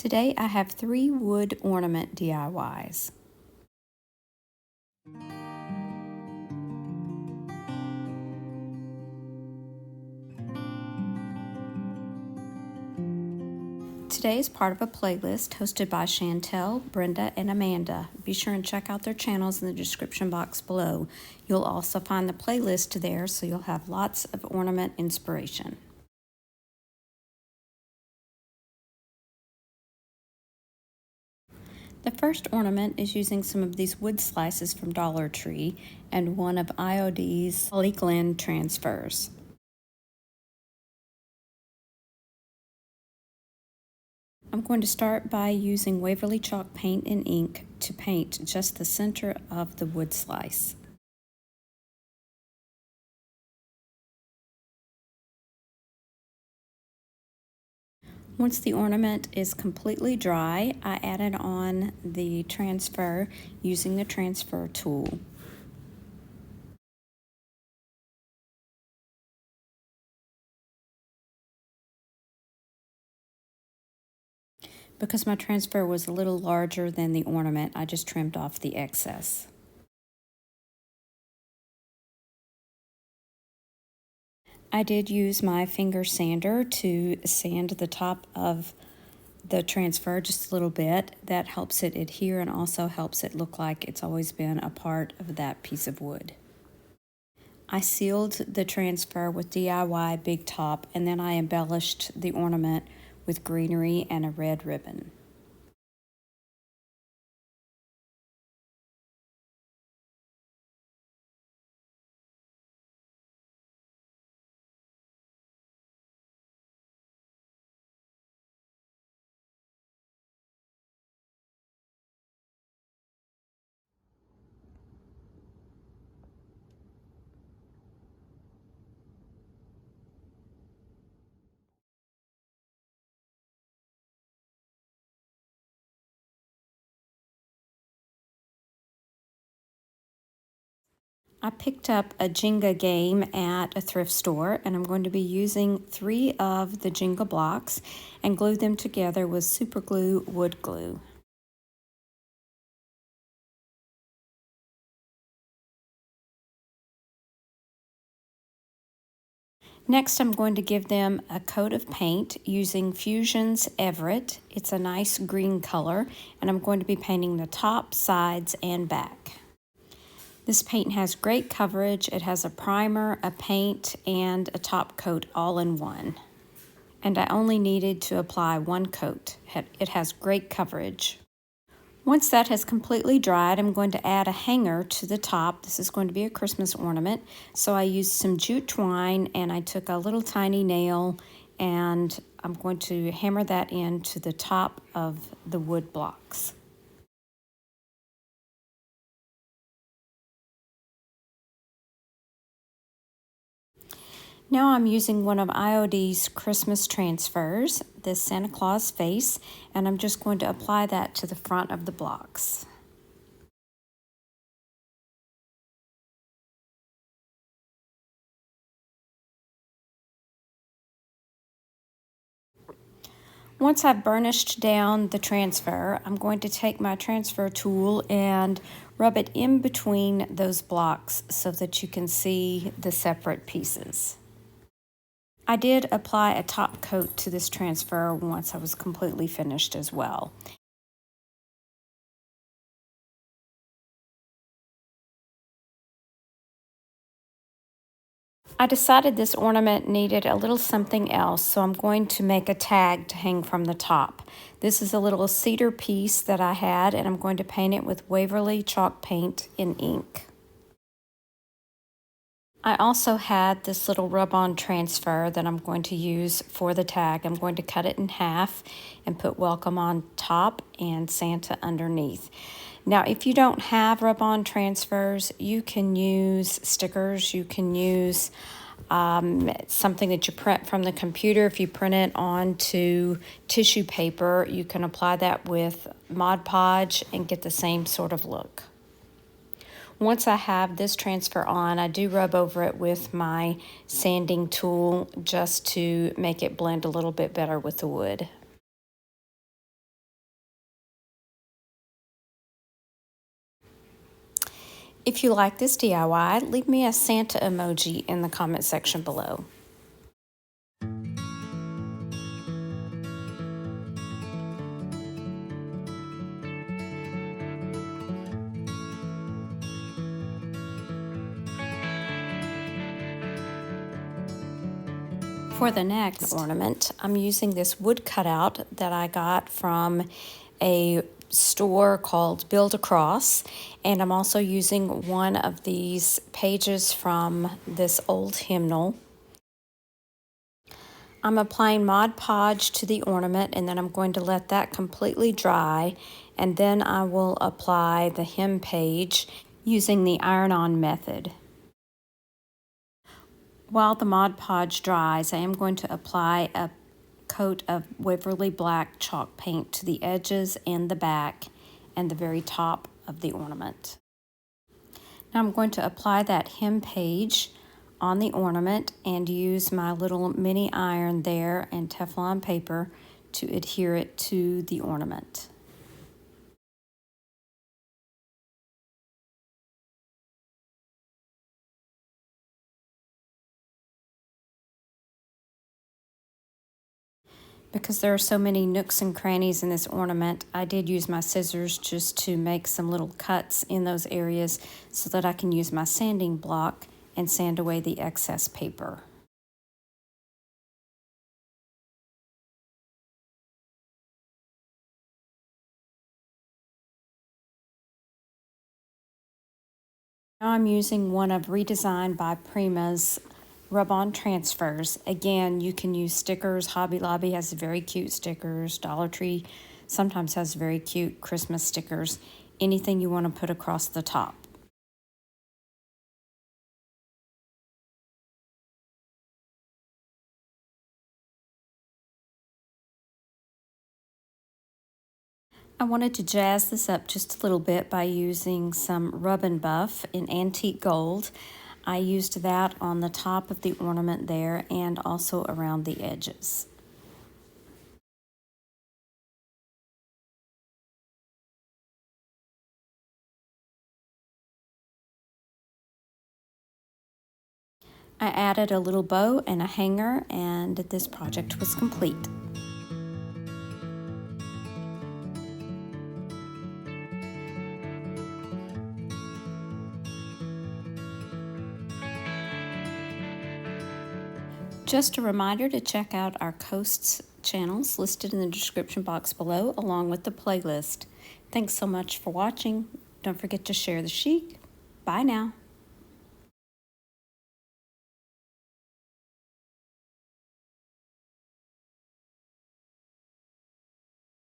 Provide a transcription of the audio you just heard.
Today I have 3 wood ornament DIYs. Today is part of a playlist hosted by Chantel, Brenda, and Amanda. Be sure and check out their channels in the description box below. You'll also find the playlist there, so you'll have lots of ornament inspiration. The first ornament is using some of these wood slices from Dollar Tree and one of IOD's polyglide transfers. I'm going to start by using Waverly chalk paint and ink to paint just the center of the wood slice. Once the ornament is completely dry, I added on the transfer using the transfer tool. Because my transfer was a little larger than the ornament, I just trimmed off the excess. I did use my finger sander to sand the top of the transfer just a little bit. That helps it adhere and also helps it look like it's always been a part of that piece of wood. I sealed the transfer with DIY Big Top, and then I embellished the ornament with greenery and a red ribbon. I picked up a Jenga game at a thrift store, and I'm going to be using 3 of the Jenga blocks and glue them together with super glue wood glue. Next, I'm going to give them a coat of paint using Fusion's Everett. It's a nice green color, and I'm going to be painting the top, sides, and back. This paint has great coverage. It has a primer, a paint, and a top coat all in one. And I only needed to apply 1 coat. It has great coverage. Once that has completely dried, I'm going to add a hanger to the top. This is going to be a Christmas ornament. So I used some jute twine, and I took a little tiny nail, and I'm going to hammer that into the top of the wood blocks. Now I'm using one of IOD's Christmas transfers, this Santa Claus face, and I'm just going to apply that to the front of the blocks. Once I've burnished down the transfer, I'm going to take my transfer tool and rub it in between those blocks so that you can see the separate pieces. I did apply a top coat to this transfer once I was completely finished as well. I decided this ornament needed a little something else, so I'm going to make a tag to hang from the top. This is a little cedar piece that I had, and I'm going to paint it with Waverly chalk paint in ink. I also had this little rub-on transfer that I'm going to use for the tag. I'm going to cut it in half and put welcome on top and Santa underneath. Now, if you don't have rub-on transfers, you can use stickers. You can use something that you print from the computer. If you print it onto tissue paper, you can apply that with Mod Podge and get the same sort of look. Once I have this transfer on, I do rub over it with my sanding tool just to make it blend a little bit better with the wood. If you like this DIY, leave me a Santa emoji in the comment section below. For the next ornament, I'm using this wood cutout that I got from a store called Build Across, and I'm also using one of these pages from this old hymnal. I'm applying Mod Podge to the ornament, and then I'm going to let that completely dry, and then I will apply the hymn page using the iron-on method. While the Mod Podge dries, I am going to apply a coat of Waverly Black chalk paint to the edges and the back and the very top of the ornament. Now I'm going to apply that hem page on the ornament and use my little mini iron there and Teflon paper to adhere it to the ornament. Because there are so many nooks and crannies in this ornament, I did use my scissors just to make some little cuts in those areas so that I can use my sanding block and sand away the excess paper. Now I'm using one of Redesigned by Prima's rub-on transfers. Again, you can use stickers. Hobby Lobby has very cute stickers. Dollar Tree sometimes has very cute Christmas stickers. Anything you want to put across the top. I wanted to jazz this up just a little bit by using some Rub and Buff in antique gold. I used that on the top of the ornament there and also around the edges. I added a little bow and a hanger, and this project was complete. Just a reminder to check out our Coasts channels listed in the description box below, along with the playlist. Thanks so much for watching. Don't forget to share the chic. Bye now.